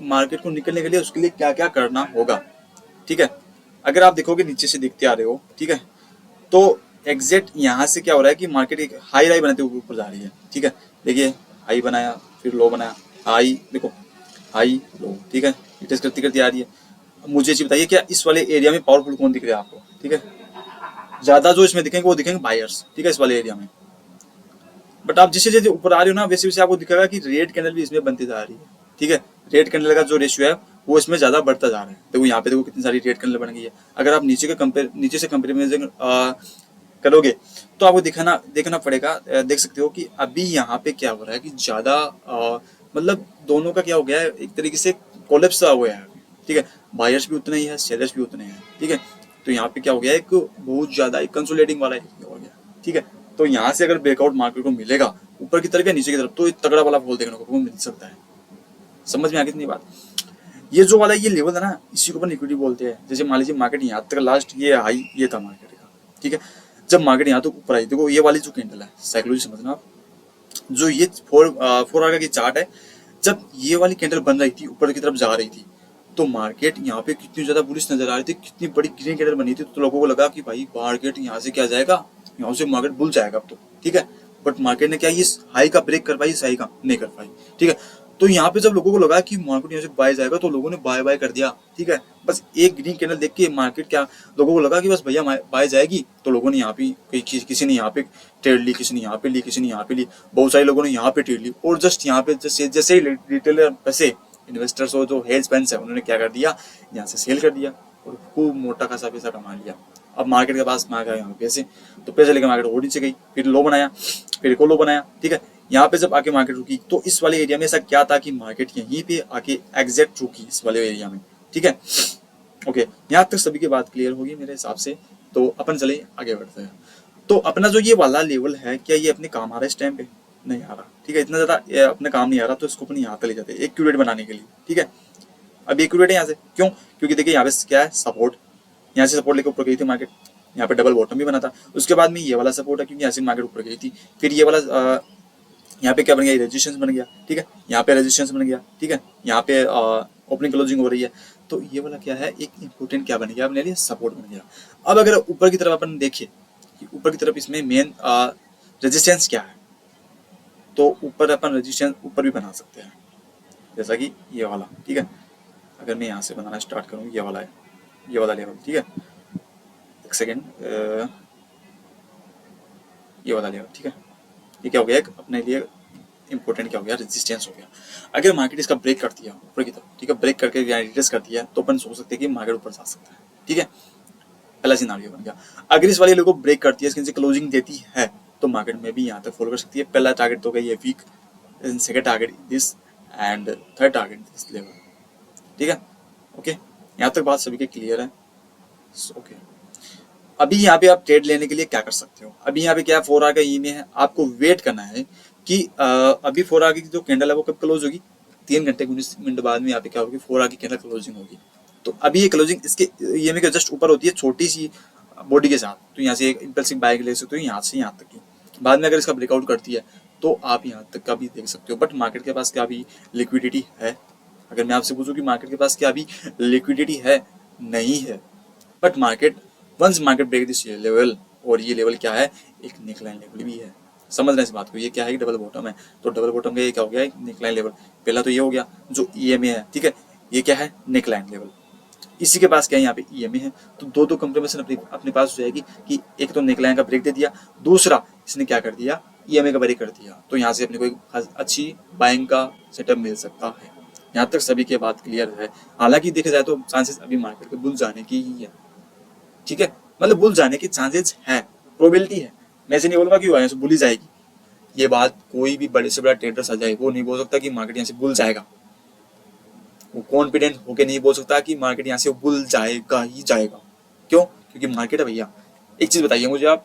मार्केट को निकलने के लिए उसके लिए क्या क्या करना होगा, ठीक है। अगर आप देखोगे नीचे से देखते आ रहे हो, ठीक है, तो एग्जैक्ट यहाँ से क्या हो रहा है कि मार्केट एक हाई हाई बनाते हुए ऊपर जा रही है, ठीक है। देखिए हाई बनाया फिर लो बनाया, हाई देखो हाई लो, ठीक है, टेस्ट करती करती आ रही है। मुझे ये बताइए क्या इस वाले एरिया में पावरफुल कौन दिख रहा है आपको, ठीक है। ज्यादा जो इसमें दिखेंगे वो दिखेंगे बायर्स, ठीक है, इस वाले एरिया में। बट आप जैसे जैसे ऊपर आ रहे हो ना वैसे वैसे आपको दिखेगा कि रेड कैंडल भी इसमें बनती जा रही है, ठीक है। रेड कैंडल का जो रेशियो है वो इसमें ज्यादा बढ़ता जा रहा है। देखो यहाँ पे देखो कितनी सारी रेड कैंडल बन गई है। अगर आप नीचे से कंपेरिजन करोगे तो आपको देखना पड़ेगा, देख सकते हो कि अभी यहाँ पे क्या हो रहा है कि ज्यादा मतलब दोनों का क्या हो गया है, एक तरीके से कोलेप्स हो गया है, ठीक है। बायर्स भी उतने ही है, सेलर्स भी उतने हैं, ठीक है। तो यहाँ पे क्या हो गया है, एक बहुत ज्यादा एक कंसोलिडेटिंग वाला एरिया हो गया, ठीक है। तो यहाँ से अगर ब्रेकआउट मार्केट को मिलेगा ऊपर की तरफ या नीचे की तरफ तो तगड़ा वाला फॉल देखने को मिल सकता है। समझ में आ कितनी बात, ये जो वाला ये लेवल है ना इसी को अपन लिक्विडिटी बोलते हैं। जैसे मान लीजिए मार्केट यहाँ तक लास्ट ये हाई ये था मार्केट का, ठीक है। जब मार्केट यहाँ तक ऊपर आई, देखो ये वाली जो कैंडल है साइकोलॉजी समझना आप, जो ये 4 आवर की चार्ट है, जब ये वाली कैंडल बन रही थी ऊपर की तरफ जा रही थी तो मार्केट यहाँ पे कितनी ज्यादा बुलिश नजर आ रही थी, कितनी बड़ी ग्रीन कैंडल बनी थी, तो लोगों को लगा कि भाई मार्केट यहाँ से क्या जाएगा, यहाँ से मार्केट बुल जाएगा अब तो, ठीक है। बट मार्केट ने क्या इस हाई का ब्रेक कर पाई, इस हाई का नहीं कर पाई, ठीक है। तो यहाँ पे जब लोगों को लगा कि मार्केट यहाँ से बाय जाएगा तो लोगों ने बाय बाय कर दिया, ठीक है। बस एक ग्रीन कैंडल देख के मार्केट क्या लोगों को लगा कि बस भैया बाय जाएगी, तो लोगों ने यहाँ पे किसी ने यहाँ पे ट्रेड ली, किसी ने यहाँ पे ली, किसी ने यहाँ पे ली, बहुत सारे लोगों ने यहाँ पे ट्रेड ली। और जस्ट यहाँ पे जैसे ही रिटेलर पैसे इन्वेस्टर्स और जो हेज फंड्स है उन्होंने क्या कर दिया, यहाँ से सेल कर दिया और खूब मोटा खासा पैसा कमा लिया। अब मार्केट के पास मांगा यहाँ पैसे, तो पैसे लेकर मार्केट और नीचे गई, फिर लो बनाया, फिर को लो बनाया, ठीक है। यहाँ पे जब आके मार्केट रुकी तो इस वाले एरिया में ऐसा क्या था कि मार्केट यहीं पे आके एग्जैक्ट रुकी इस वाले एरिया में, ठीक है। ओके, यहाँ तक सभी की बात क्लियर होगी मेरे हिसाब से। तो अपन चले आगे बढ़ते हैं। तो अपना जो ये वाला लेवल है क्या ये अपने काम आ रहा है इस टाइम पे, नहीं आ रहा, ठीक है। इतना ज्यादा अपने काम नहीं आ रहा तो इसको अपन यहाँ पे ले जाते हैं एक्यूरेट बनाने के लिए, ठीक है। अब एक्यूरेट है यहाँ से क्यों, क्योंकि देखिए यहाँ पे क्या है सपोर्ट, यहाँ से सपोर्ट लेकर ऊपर गई थी मार्केट, यहाँ पे डबल बॉटम भी बना था। उसके बाद में ये वाला सपोर्ट है क्योंकि यहाँ से मार्केट ऊपर गई थी। फिर ये वाला यहाँ पे क्या बन गया, रेजिस्टेंस बन गया, ठीक है। यहाँ पे रेजिस्टेंस बन गया, ठीक है। यहाँ पे ओपनिंग क्लोजिंग हो रही है, तो ये वाला क्या है एक इंपोर्टेंट क्या बन गया अपने लिए, सपोर्ट बन गया। अब अगर ऊपर की तरफ अपन देखें कि ऊपर की तरफ इसमें मेन रेजिस्टेंस क्या है, तो ऊपर अपन रेजिस्टेंस ऊपर भी बना सकते हैं, जैसा कि ये वाला, ठीक है। अगर मैं यहाँ से बनाना स्टार्ट करूँ, ये वाला है, ये वाला लेवल, ठीक है। एक सेकेंड, ये वाला लेवल, ठीक है। ये क्या हो गया, एक अपने लिए इंपॉर्टेंट क्या हो गया, रेजिस्टेंस हो गया। अगर मार्केट इसका ब्रेक कर दिया ऊपर की तरफ, ठीक है, ब्रेक करके रिट्रेस कर दिया, तो अपन सोच सकते हैं कि मार्केट ऊपर जा सकता है, ठीक है। पहला सिनारियो बन गया। अगर इस वाले लेवल को ब्रेक करती है, इसके नीचे क्लोजिंग देती है, तो मार्केट में भी यहाँ तक फॉलो कर सकती है। पहला टारगेट तो गया ये week, second target this, and third target this level, ठीक है। ओके, यहाँ तक बात सभी के क्लियर है। ओके, अभी यहाँ पे आप ट्रेड लेने के लिए क्या कर सकते हो, अभी यहाँ पे क्या 4 आवर का ई में है, आपको वेट करना है कि अभी 4 आवर की जो कैंडल है वो कब क्लोज होगी, 3 घंटे 19 मिनट बाद में यहाँ पे क्या होगी, 4 आवर की कैंडल क्लोजिंग होगी। तो अभी ये क्लोजिंग इसके ई के जस्ट ऊपर होती है, छोटी सी बॉडी के साथ, तो यहाँ से एक इम्पल्सिव बाइक ले सकते हो यहाँ से यहाँ तक की। बाद में अगर इसका ब्रेकआउट करती है तो आप यहाँ तक का भी देख सकते हो। बट मार्केट के पास क्या अभी लिक्विडिटी है, अगर मैं आपसे पूछूं कि मार्केट के पास क्या अभी लिक्विडिटी है, नहीं है। But market once market break this level, और ये लेवल क्या है, एक नेकलाइन लेवल भी है। समझ रहे हैं इस बात को, ये क्या है, डबल बॉटम है। तो डबल बॉटम का ये क्या हो गया, एक नेकलाइन लेवल। पहला तो ये हो गया जो ईएमए है, ठीक है, ये क्या है, नेकलाइन लेवल। इसी के पास क्या है, यहाँ पे ईएमए है। तो दो कंफर्मेशन अपने पास हो जाएगी कि एक तो नेकलाइन का ब्रेक दे दिया, दूसरा इसने क्या कर दिया, ईएमए का ब्रेक कर दिया। तो यहाँ से अपने को एक अच्छी बाइंग का सेटअप मिल सकता है। यहाँ तक सभी की बात क्लियर है। हालांकि देखा जाए तो चांसेस अभी मार्केट के बुल जाने की ही है, ठीक है, मतलब बुल जाने की चांसेस है, प्रोबेबिलिटी है। मैं ऐसे नहीं बोलूंगा कि वो बुल ही जाएगी। ये बात कोई भी बड़े से बड़ा ट्रेडर आ जाए वो नहीं बोल सकता कि मार्केट यहाँ से बुल जाएगा। वो कॉन्फिडेंट होके नहीं बोल सकता कि मार्केट यहाँ से बुल जाएगा ही जाएगा। क्यों? क्योंकि मार्केट है भैया। एक चीज बताइए मुझे आप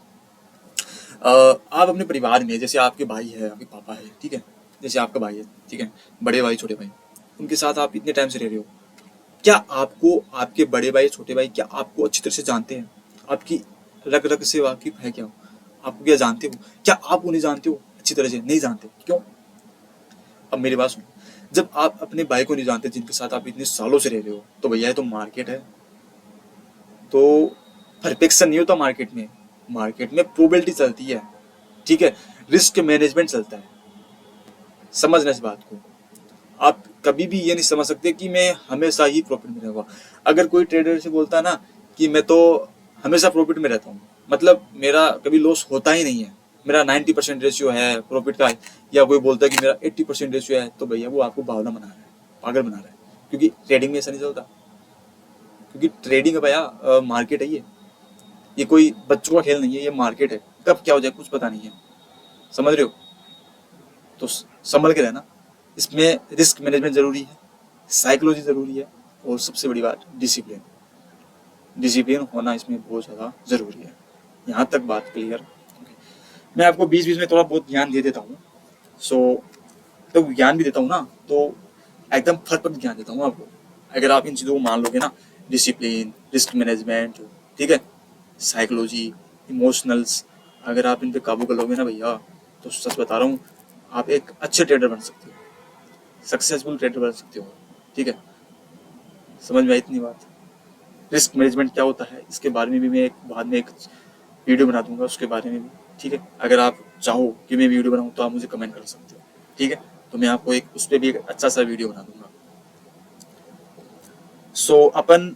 अपने परिवार में, जैसे आपके भाई है, आपके पापा है, ठीक है, जैसे आपका भाई है, ठीक है, बड़े भाई छोटे भाई, उनके साथ आप इतने टाइम से रह रहे हो, क्या आपको आपके बड़े भाई छोटे भाई क्या आपको अच्छी तरह से जानते हैं, आपकी रग रग से वाकिफ है क्या, आपको क्या जानते हो, क्या आप उन्हें जानते हो अच्छी तरह से, नहीं जानते। क्यों? अब मेरी बात सुनो, जब आप अपने भाई को नहीं जानते जिनके साथ आप इतने सालों से रह रहे हो, तो भैया तो मार्केट है, तो परफेक्शन नहीं होता मार्केट में। मार्केट में प्रोबेबिलिटी चलती है, ठीक है, रिस्क मैनेजमेंट चलता है। समझना इस बात को। आप कभी भी ये नहीं समझ सकते कि मैं हमेशा ही प्रॉफिट में रहूंगा। अगर कोई ट्रेडर से बोलता ना कि मैं तो हमेशा प्रॉफिट में रहता हूँ, मतलब मेरा कभी लॉस होता ही नहीं है, मेरा 90% रेशियो है प्रॉफिट का, या कोई बोलता है कि मेरा 80% रेशियो है, तो भैया वो आपको भावना बना रहा है, पागल बना रहा है। क्योंकि ट्रेडिंग में ऐसा नहीं चलता, क्योंकि ट्रेडिंग है भैया, मार्केट है ये कोई बच्चों का खेल नहीं है, ये मार्केट है। कब क्या हो जाए कुछ पता नहीं है, समझ रहे हो? तो संभल के रहना। इसमें रिस्क मैनेजमेंट जरूरी है, साइकोलॉजी जरूरी है, और सबसे बड़ी बात डिसिप्लिन। डिसिप्लिन होना इसमें बहुत ज़्यादा जरूरी है। यहाँ तक बात क्लियर। मैं आपको बीच बीच में थोड़ा बहुत ज्ञान दे देता हूँ। तो ज्ञान भी देता हूँ ना, तो एकदम परफेक्ट ज्ञान देता हूँ आपको। अगर आप इन चीज़ों को मान लोगे ना, डिसिप्लिन, रिस्क मैनेजमेंट, ठीक है, साइकोलॉजी, इमोशनल्स, अगर आप इन पे काबू कर लोगे ना भैया, तो सच बता रहा हूँ आप एक अच्छे ट्रेडर बन सकते हो, सक्सेसफुल ट्रेडर बन सकते हो, ठीक है। समझ में आई इतनी बात? रिस्क मैनेजमेंट क्या होता है इसके बारे में भी मैं एक बाद में एक वीडियो बना दूंगा, उसके बारे में भी, ठीक है। अगर आप चाहो कि मैं वीडियो बनाऊँ तो आप मुझे कमेंट कर सकते हो, ठीक है, तो मैं आपको एक उस पर भी एक अच्छा सा वीडियो बना दूंगा। सो अपन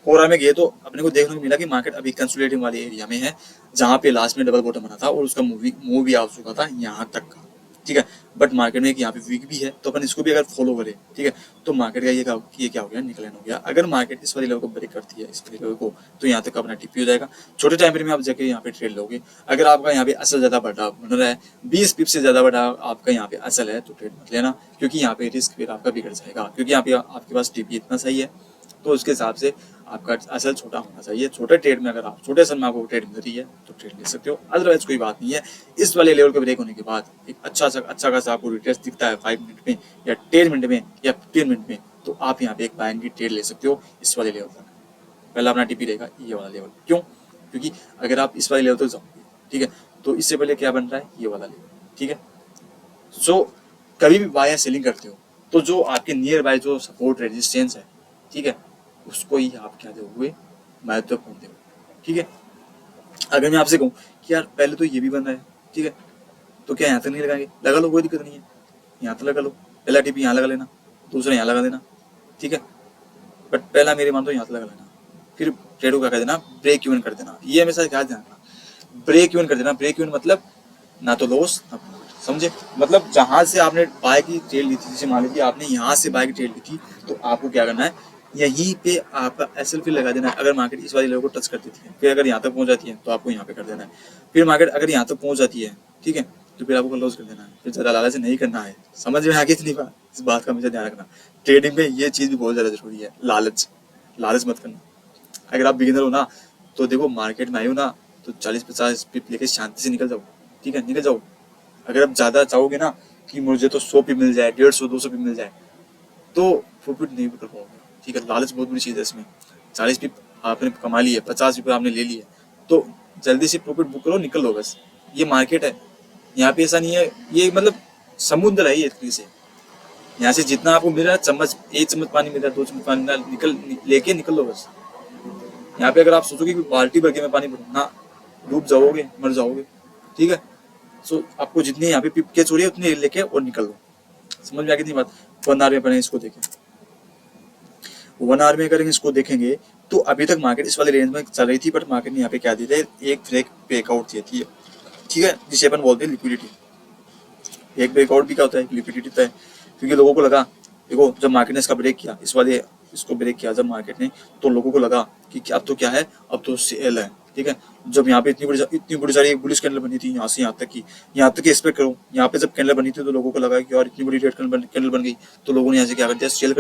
कोरा में गए तो अपने को देखने को मिला कि मार्केट अभी कंसोलिडेटिंग वाले एरिया में है, जहाँ पे लास्ट में डबल बॉटम बना था और उसका मूव भी आ चुका था यहाँ तक का, ठीक है। बट मार्केट में यहाँ पे वीक भी है, तो अपन इसको भी अगर फॉलो करें, ठीक है, तो मार्केट का ये क्या हो गया, निकलन हो गया। अगर मार्केट इस वाले लेवल को ब्रेक करती है, इस वाले लेवल को, तो यहाँ तक अपना टीपी हो जाएगा। छोटे टाइम फ्रेम में आप जाके यहाँ पे ट्रेड लोगे। अगर आपका यहाँ पे असल ज्यादा बढ़ा बन रहा है, 20 पिप से ज्यादा बढ़ा आपका यहाँ पे असल है, तो ट्रेड मत लेना, क्योंकि यहाँ पे रिस्क फिर आपका बिगड़ जाएगा। क्योंकि यहाँ पे आपके पास टीपी इतना सही है, तो उसके हिसाब से आपका असल छोटा होना चाहिए। छोटे ट्रेड में अगर आप छोटे सन में आपको ट्रेड मिल रही है तो ट्रेड ले सकते हो, अदरवाइज कोई बात नहीं है। इस वाले लेवल के ब्रेक होने के बाद एक अच्छा खासा आपको रिट्रेस दिखता है 5 मिनट में या 10 मिनट में या 15 मिनट में, तो आप यहाँ पे एक बाइंग की ट्रेड ले सकते हो इस वाले लेवल तक। पहला अपना टीपी रहेगा ये वाला लेवल। क्यों? क्योंकि अगर आप इस वाले लेवल तक जाओगे, ठीक है, तो इससे पहले क्या बन रहा है, ये वाला लेवल, ठीक है। सो कभी भी बाय या सेलिंग करते हो तो जो आपके नियर बाय जो सपोर्ट रेजिस्टेंस है, ठीक है, उसको ही आप क्या दोगे, महत्वपूर्ण दोगे, ठीक है। अगर मैं आपसे कहूँ कि यार पहले तो ये भी बन रहा है, ठीक है, तो क्या यहाँ तक नहीं लगाएंगे, लगा लो, कोई दिक्कत नहीं है, यहाँ तक लगा लो, पहला टिप यहाँ लगा लेना, दूसरा यहाँ लगा देना, ठीक है, बट पहला मेरी मान तो यहाँ तक लगा लेना, फिर ट्रेड को क्या कर देना, ब्रेक इवन कर देना। ये हमेशा क्या ध्यान रखना, ब्रेक इवन कर देना। ब्रेक इवन मतलब ना तो लॉस ना प्रॉफिट, समझे। मतलब जहां से आपने बाय की ट्रेड ली थी, जैसे मान लीजिए आपने यहाँ से बाय की ट्रेड ली थी, तो आपको क्या करना है, यहीं पे आपका एसएल फिर लगा देना है। अगर मार्केट इस वाले लेवल को टच कर देती है, फिर अगर यहाँ तक पहुंच जाती है तो आपको यहाँ पे कर देना है। फिर मार्केट अगर यहाँ तक पहुंच जाती है, ठीक है, तो फिर आपको लॉस कर देना है। फिर ज्यादा लालच नहीं करना है। समझ में आ गई इतनी बात, इस बात का हमेशा ध्यान रखना। ट्रेडिंग में ये चीज भी बहुत ज्यादा जरूरी है, लालच। लालच मत करना। अगर आप बिगिनर हो ना, तो देखो मार्केट में आए हो ना, तो 40-50 पिप लेके शांति से निकल जाओ, ठीक है, निकल जाओ। अगर आप ज्यादा चाहोगे ना कि मुझे तो 100 पिप मिल जाए, 150-200 पिप मिल जाए, तो प्रॉफिट नहीं कर पाओगे, ठीक है। लालच बहुत बड़ी चीज है इसमें। 40 पिप आपने कमा लिए, 50 पिप आपने ले लिए, तो जल्दी से प्रॉफिट बुक करो, निकल लो बस। ये मार्केट है, यहाँ पे ऐसा नहीं है। ये मतलब समुद्र है ये, एक तरीके से। यहाँ से जितना आपको मिल रहा है, चम्मच, 1 चम्मच पानी मिल रहा है, 2 चम्मच पानी मिल रहा है, लेके निकल लो बस। यहाँ पे अगर आप सोचोगे कि बाल्टी भर के मैं पानी भरूँ ना, डूब जाओगे, मर जाओगे, ठीक है। सो आपको जितनी यहाँ पे पिप के छोड़िए उतनी लेके और निकल लो। समझ में आ गई बात। 1 आवर में पहले इसको देखें, 1 आवर में अगर इसको देखेंगे तो अभी तक मार्केट इस वाले रेंज में चल रही थी, बट मार्केट ने यहाँ पे क्या दी थी, एक ब्रेकआउट दी थी, ठीक है, जिसे अपन बोलते हैं लिक्विडिटी। एक ब्रेकआउट भी क्या होता है, लिक्विडिटी होता है। क्योंकि लोगों को लगा, देखो जब मार्केट ने इसका ब्रेक किया, इस वाले इसको ब्रेक किया जब मार्केट ने, तो लोगों को लगा कि अब तो क्या है, अब तो सेल है, ठीक है। जब यहाँ पे इतनी बड़ी सारी एक बुलिश कैंडल बनी थी, यहाँ से यहाँ तक की एक्सपेक्ट करो, यहाँ पे जब कैंडल बनी थी तो लोगों को लगा कि यार इतनी बड़ी रेड कैंडल बन गई, तो लोगों ने यहाँ से क्या कर दिया, सेल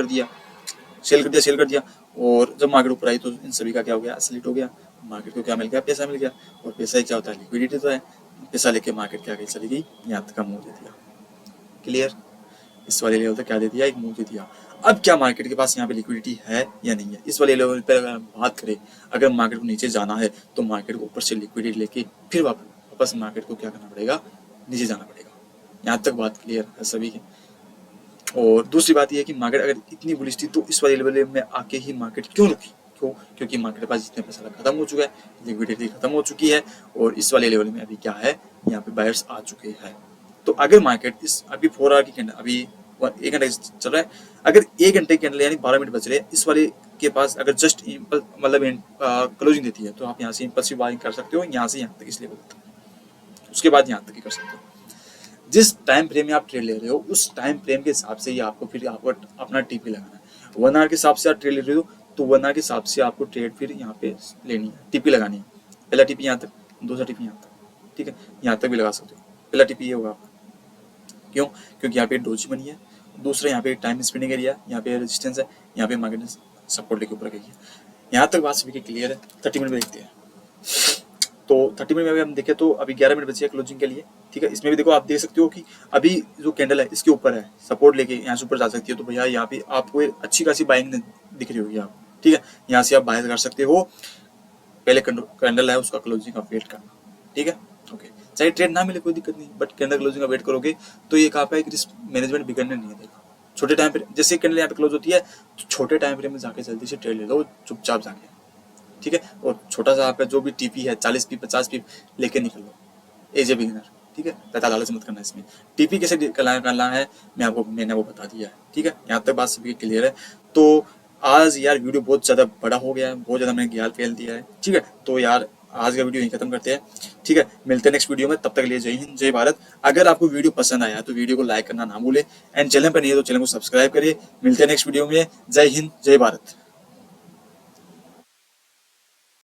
कर दिया। और जब मार्केट ऊपर आई तो इन सभी का क्या हो गया, सलिट हो गया। मार्केट को क्या मिल गया, पैसा मिल गया। और पैसा ही क्या होता है, लिक्विडिटी तो है। पैसा लेके मार्केट क्या गई, चली गई, यहाँ तक का मुंह दे दिया। क्लियर। इस वाले लेवल तक क्या दे दिया, एक मुंह दे दिया। अब क्या मार्केट के पास यहाँ पे लिक्विडिटी है या नहीं है, इस वाले लेवल पे अगर बात करें, अगर मार्केट को नीचे जाना है तो मार्केट को ऊपर से लिक्विडिटी लेके फिर वापस मार्केट को क्या करना पड़ेगा, नीचे जाना पड़ेगा। यहाँ तक बात क्लियर है सभी की। और दूसरी बात यह है कि मार्केट अगर इतनी बुलिश थी तो इस वाले लेवल में आके ही मार्केट क्यों रुकी, क्यों, क्योंकि मार्केट के पास जितने पैसा खत्म हो चुका है, लिक्विडिटी खत्म हो चुकी है, और इस वाले लेवल में अभी क्या है, यहाँ पे बायर्स आ चुके हैं। तो अगर मार्केट इस अभी 4 आवर की कैंडल, अभी 1 घंटे चल रहा है, अगर 1 घंटे की कैंडल यानी 12 मिनट बच रहे हैं, इस वाले के पास अगर जस्ट मतलब क्लोजिंग देती है, तो आप यहाँ से इम्पल्सिव बाइंग कर सकते हो, यहाँ से यहाँ तक इस लेवल तक, उसके बाद यहाँ तक ही कर सकते हो। जिस टाइम फ्रेम में आप ट्रेड ले रहे हो, उस टाइम फ्रेम के हिसाब से ही आपको फिर आपको अपना टीपी लगाना है। 1 आवर के हिसाब से आप ट्रेड ले रहे हो, तो 1 आवर के हिसाब से आपको ट्रेड फिर यहाँ पे लेनी है, टीपी लगानी है। पहला टीपी यहाँ तक, दूसरा टीपी यहाँ तक, ठीक है, यहाँ तक भी लगा सकते हो। पहला टीपी ये होगा आपका, क्यों, क्योंकि यहाँ पे डोजी बनी है। दूसरा यहाँ पे टाइम स्पिनिंग एरिया, यहाँ पे रेजिस्टेंस है, यहाँ पे मार्केट ने सपोर्ट लेके ऊपर गई है। यहाँ तक बात सभी की क्लियर है। 30 मिनट में देखते हैं। तो 30 मिनट में अगर हम देखें तो अभी 11 मिनट बचे हैं क्लोजिंग के लिए, ठीक है। इसमें भी देखो आप देख सकते हो कि अभी जो कैंडल है इसके ऊपर है, सपोर्ट लेके यहाँ से ऊपर जा सकती है। तो भैया यहाँ पे आपको अच्छी खासी बाइंग दिख रही होगी आप, ठीक है। यहाँ से आप बाय कर सकते हो। पहले कैंडल है उसका क्लोजिंग का वेट करना, ठीक है, ओके। चाहे ट्रेड ना मिले कोई दिक्कत नहीं, बट कैंडल क्लोजिंग का वेट करोगे तो ये आपका एक रिस्क मैनेजमेंट बिगड़ने नहीं देगा। छोटे टाइम पे जैसे कैंडल यहाँ पे क्लोज होती है, तो छोटे टाइम फ्रेम में जाके जल्दी से ट्रेड ले लो, चुपचाप जाके, ठीक है। और छोटा सा आपका जो भी टीपी है 40 पीप 50 पीप लेके निकल लो एज ए बिगिनर, ठीक है। ज्यादा लालच मत करना इसमें। टीपी कैसे करना है मैंने वो बता दिया है, ठीक है। यहाँ तक बात सभी क्लियर है। तो आज यार वीडियो बहुत ज्यादा बड़ा हो गया है, बहुत ज्यादा मैंने ज्ञान फैल दिया है, ठीक है। तो यार आज का वीडियो यहीं खत्म करते हैं, ठीक है। मिलते हैं नेक्स्ट वीडियो में, तब तक के लिए जय हिंद जय भारत। अगर आपको वीडियो पसंद आया तो वीडियो को लाइक करना ना भूले, एंड चैनल पर नहीं है तो चैनल को सब्सक्राइब करिए। मिलते हैं नेक्स्ट वीडियो में। जय हिंद जय भारत।